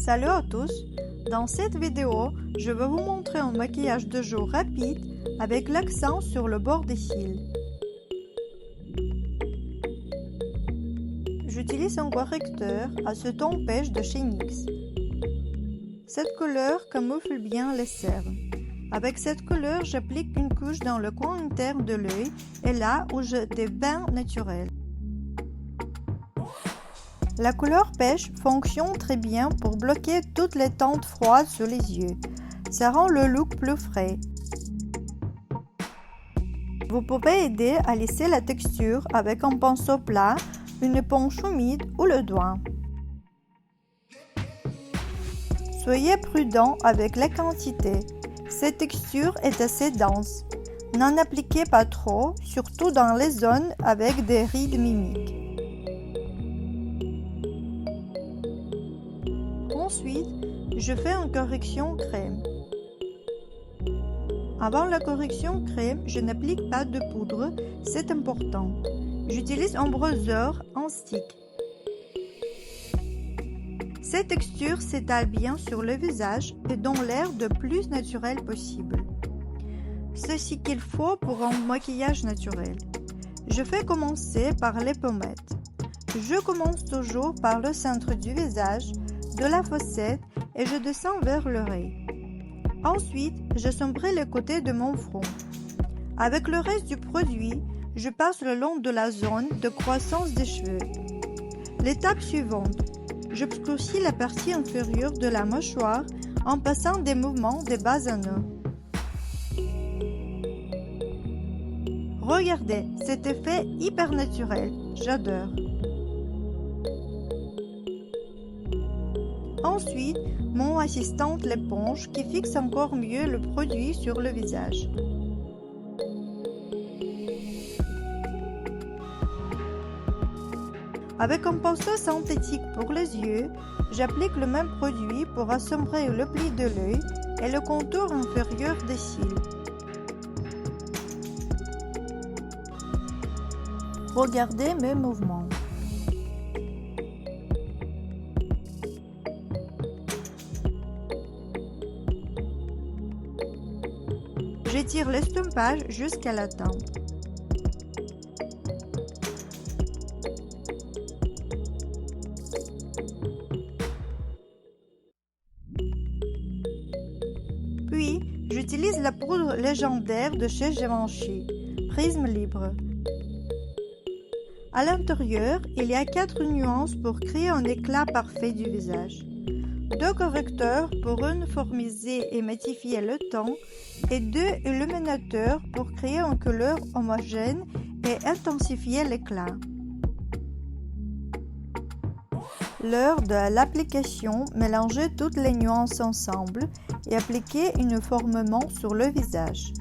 Salut à tous! Dans cette vidéo, je vais vous montrer un maquillage de jour rapide avec l'accent sur le bord des cils. J'utilise un correcteur à ce ton pêche de chez NYX. Cette couleur camoufle bien les cernes. Avec cette couleur, j'applique une couche dans le coin interne de l'œil et là où j'ai des bains naturels. La couleur pêche fonctionne très bien pour bloquer toutes les teintes froides sur les yeux. Ça rend le look plus frais. Vous pouvez aider à lisser la texture avec un pinceau plat, une éponge humide ou le doigt. Soyez prudent avec la quantité. Cette texture est assez dense. N'en appliquez pas trop, surtout dans les zones avec des rides mimiques. Ensuite, je fais une correction crème. Avant la correction crème, je n'applique pas de poudre, c'est important. J'utilise un bronzer en stick. Cette texture s'étale bien sur le visage et donne l'air le plus naturel possible. C'est ce qu'il faut pour un maquillage naturel. Je fais commencer par les pommettes. Je commence toujours par le centre du visage, de la fossette et je descends vers l'oreille. Ensuite, je sombre les côtés de mon front. Avec le reste du produit, je passe le long de la zone de croissance des cheveux. L'étape suivante, j'obscurcis la partie inférieure de la mâchoire en passant des mouvements de bas en haut. Regardez, cet effet hyper naturel, j'adore. Ensuite, mon assistante l'éponge qui fixe encore mieux le produit sur le visage. Avec un pinceau synthétique pour les yeux, j'applique le même produit pour assombrer le pli de l'œil et le contour inférieur des cils. Regardez mes mouvements. J'étire l'estompage jusqu'à la tempe. Puis, j'utilise la poudre légendaire de chez Givenchy, Prisme Libre. À l'intérieur, il y a 4 nuances pour créer un éclat parfait du visage. 2 correcteurs pour uniformiser et matifier le teint et 2 illuminateurs pour créer une couleur homogène et intensifier l'éclat. Lors de l'application, mélangez toutes les nuances ensemble et appliquez uniformément sur le visage.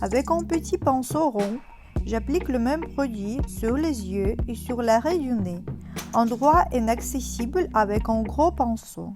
Avec un petit pinceau rond, j'applique le même produit sur les yeux et sur l'arrêt du nez, endroit inaccessible avec un gros pinceau.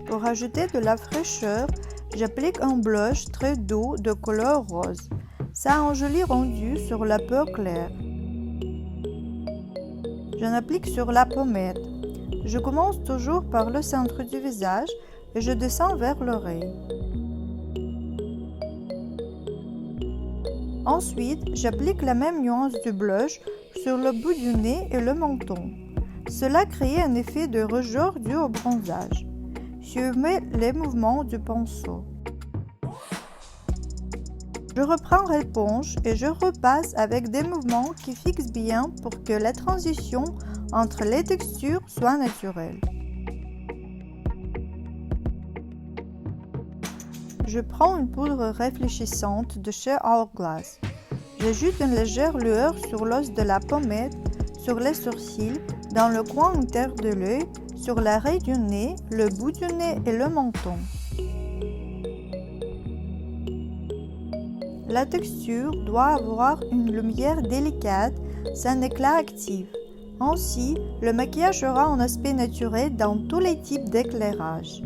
Pour ajouter de la fraîcheur, j'applique un blush très doux de couleur rose. Ça a un joli rendu sur la peau claire. J'en applique sur la pommette. Je commence toujours par le centre du visage et je descends vers l'oreille. Ensuite, j'applique la même nuance du blush sur le bout du nez et le menton. Cela crée un effet de rougeur dû au bronzage. Suivez les mouvements du pinceau. Je reprends l'éponge et je repasse avec des mouvements qui fixent bien pour que la transition entre les textures soit naturelle. Je prends une poudre réfléchissante de chez Hourglass. J'ajoute une légère lueur sur l'os de la pommette, sur les sourcils, dans le coin interne de l'œil, sur l'arrêt du nez, le bout du nez et le menton. La texture doit avoir une lumière délicate, sans éclat actif. Ainsi, le maquillage aura un aspect naturel dans tous les types d'éclairage.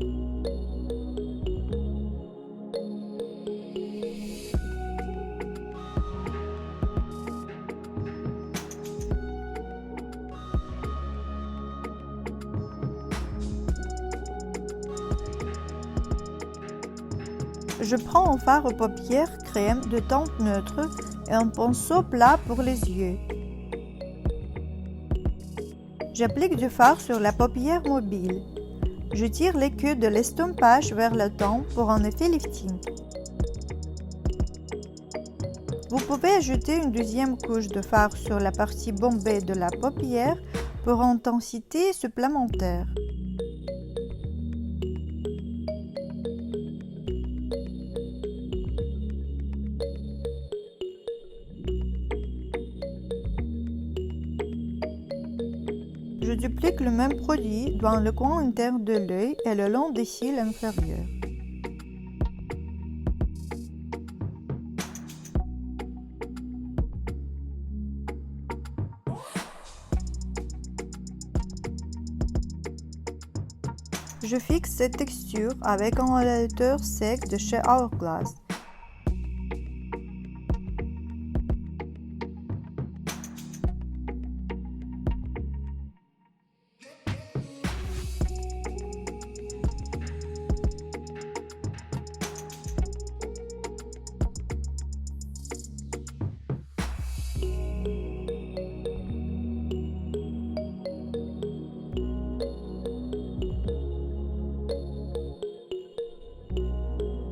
Je prends un fard aux paupières crème de teinte neutre et un pinceau plat pour les yeux. J'applique du fard sur la paupière mobile. Je tire les queues de l'estompage vers le temps pour un effet lifting. Vous pouvez ajouter une deuxième couche de fard sur la partie bombée de la paupière pour intensité supplémentaire. Je duplique le même produit dans le coin interne de l'œil et le long des cils inférieurs. Je fixe cette texture avec un highlighter sec de chez Hourglass.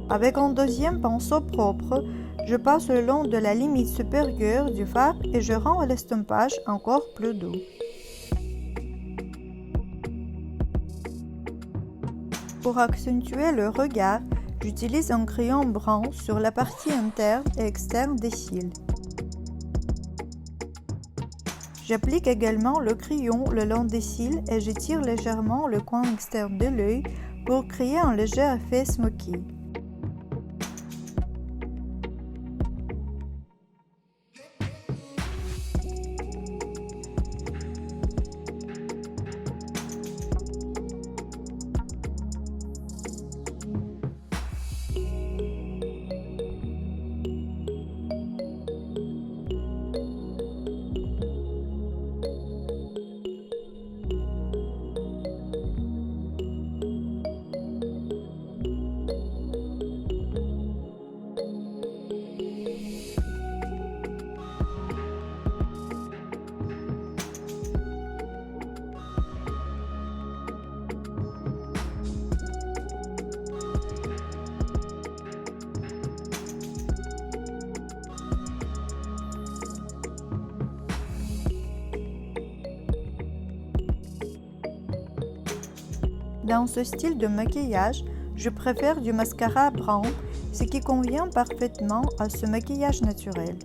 Avec un deuxième pinceau propre, je passe le long de la limite supérieure du fard et je rends l'estompage encore plus doux. Pour accentuer le regard, j'utilise un crayon brun sur la partie interne et externe des cils. J'applique également le crayon le long des cils et je tire légèrement le coin externe de l'œil pour créer un léger effet smoky. Dans ce style de maquillage, je préfère du mascara brun, ce qui convient parfaitement à ce maquillage naturel.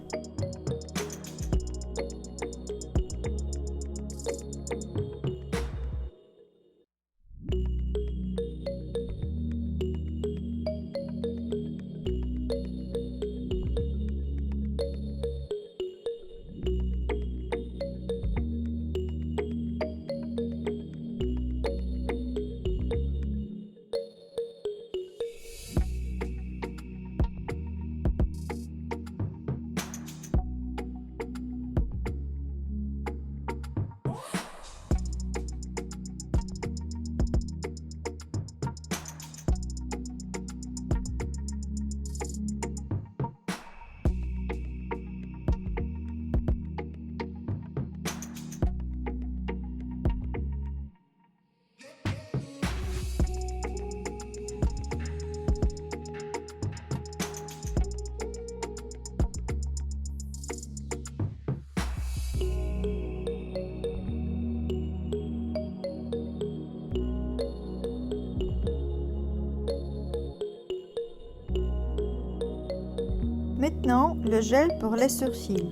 Maintenant, le gel pour les sourcils.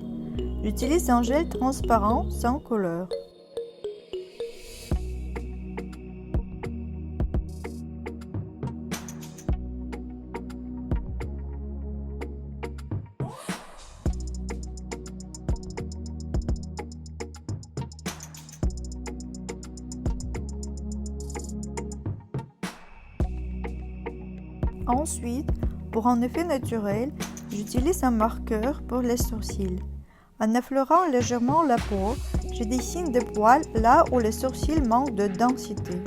J'utilise un gel transparent sans couleur. Ensuite, pour un effet naturel, j'utilise un marqueur pour les sourcils. En effleurant légèrement la peau, je dessine des poils là où les sourcils manquent de densité.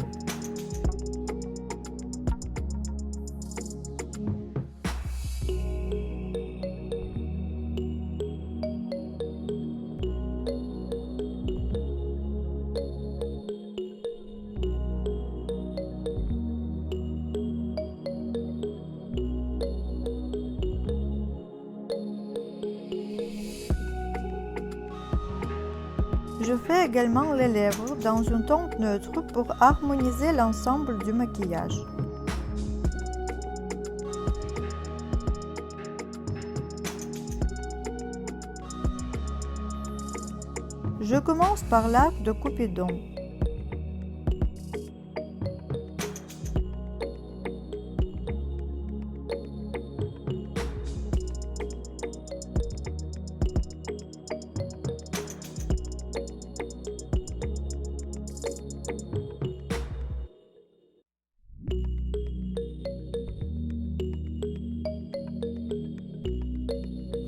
fais également les lèvres dans une teinte neutre pour harmoniser l'ensemble du maquillage. Je commence par l'arc de Cupidon.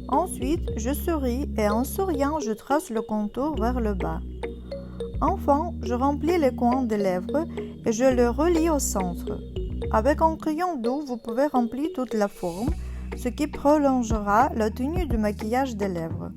Ensuite, je souris et en souriant, je trace le contour vers le bas. Enfin, je remplis les coins des lèvres et je les relie au centre. Avec un crayon doux, vous pouvez remplir toute la forme, ce qui prolongera la tenue du maquillage des lèvres.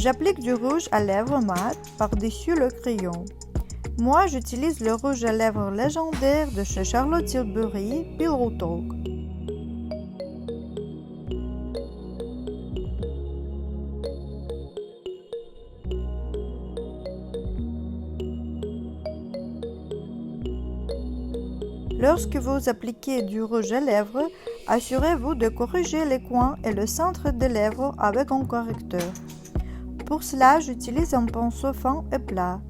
J'applique du rouge à lèvres mat par-dessus le crayon. Moi, j'utilise le rouge à lèvres légendaire de chez Charlotte Tilbury, Pillow Talk. Lorsque vous appliquez du rouge à lèvres, assurez-vous de corriger les coins et le centre des lèvres avec un correcteur. Pour cela, j'utilise un pinceau fin et plat.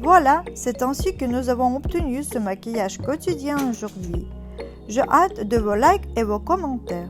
Voilà, c'est ainsi que nous avons obtenu ce maquillage quotidien aujourd'hui. J'ai hâte de vos likes et vos commentaires.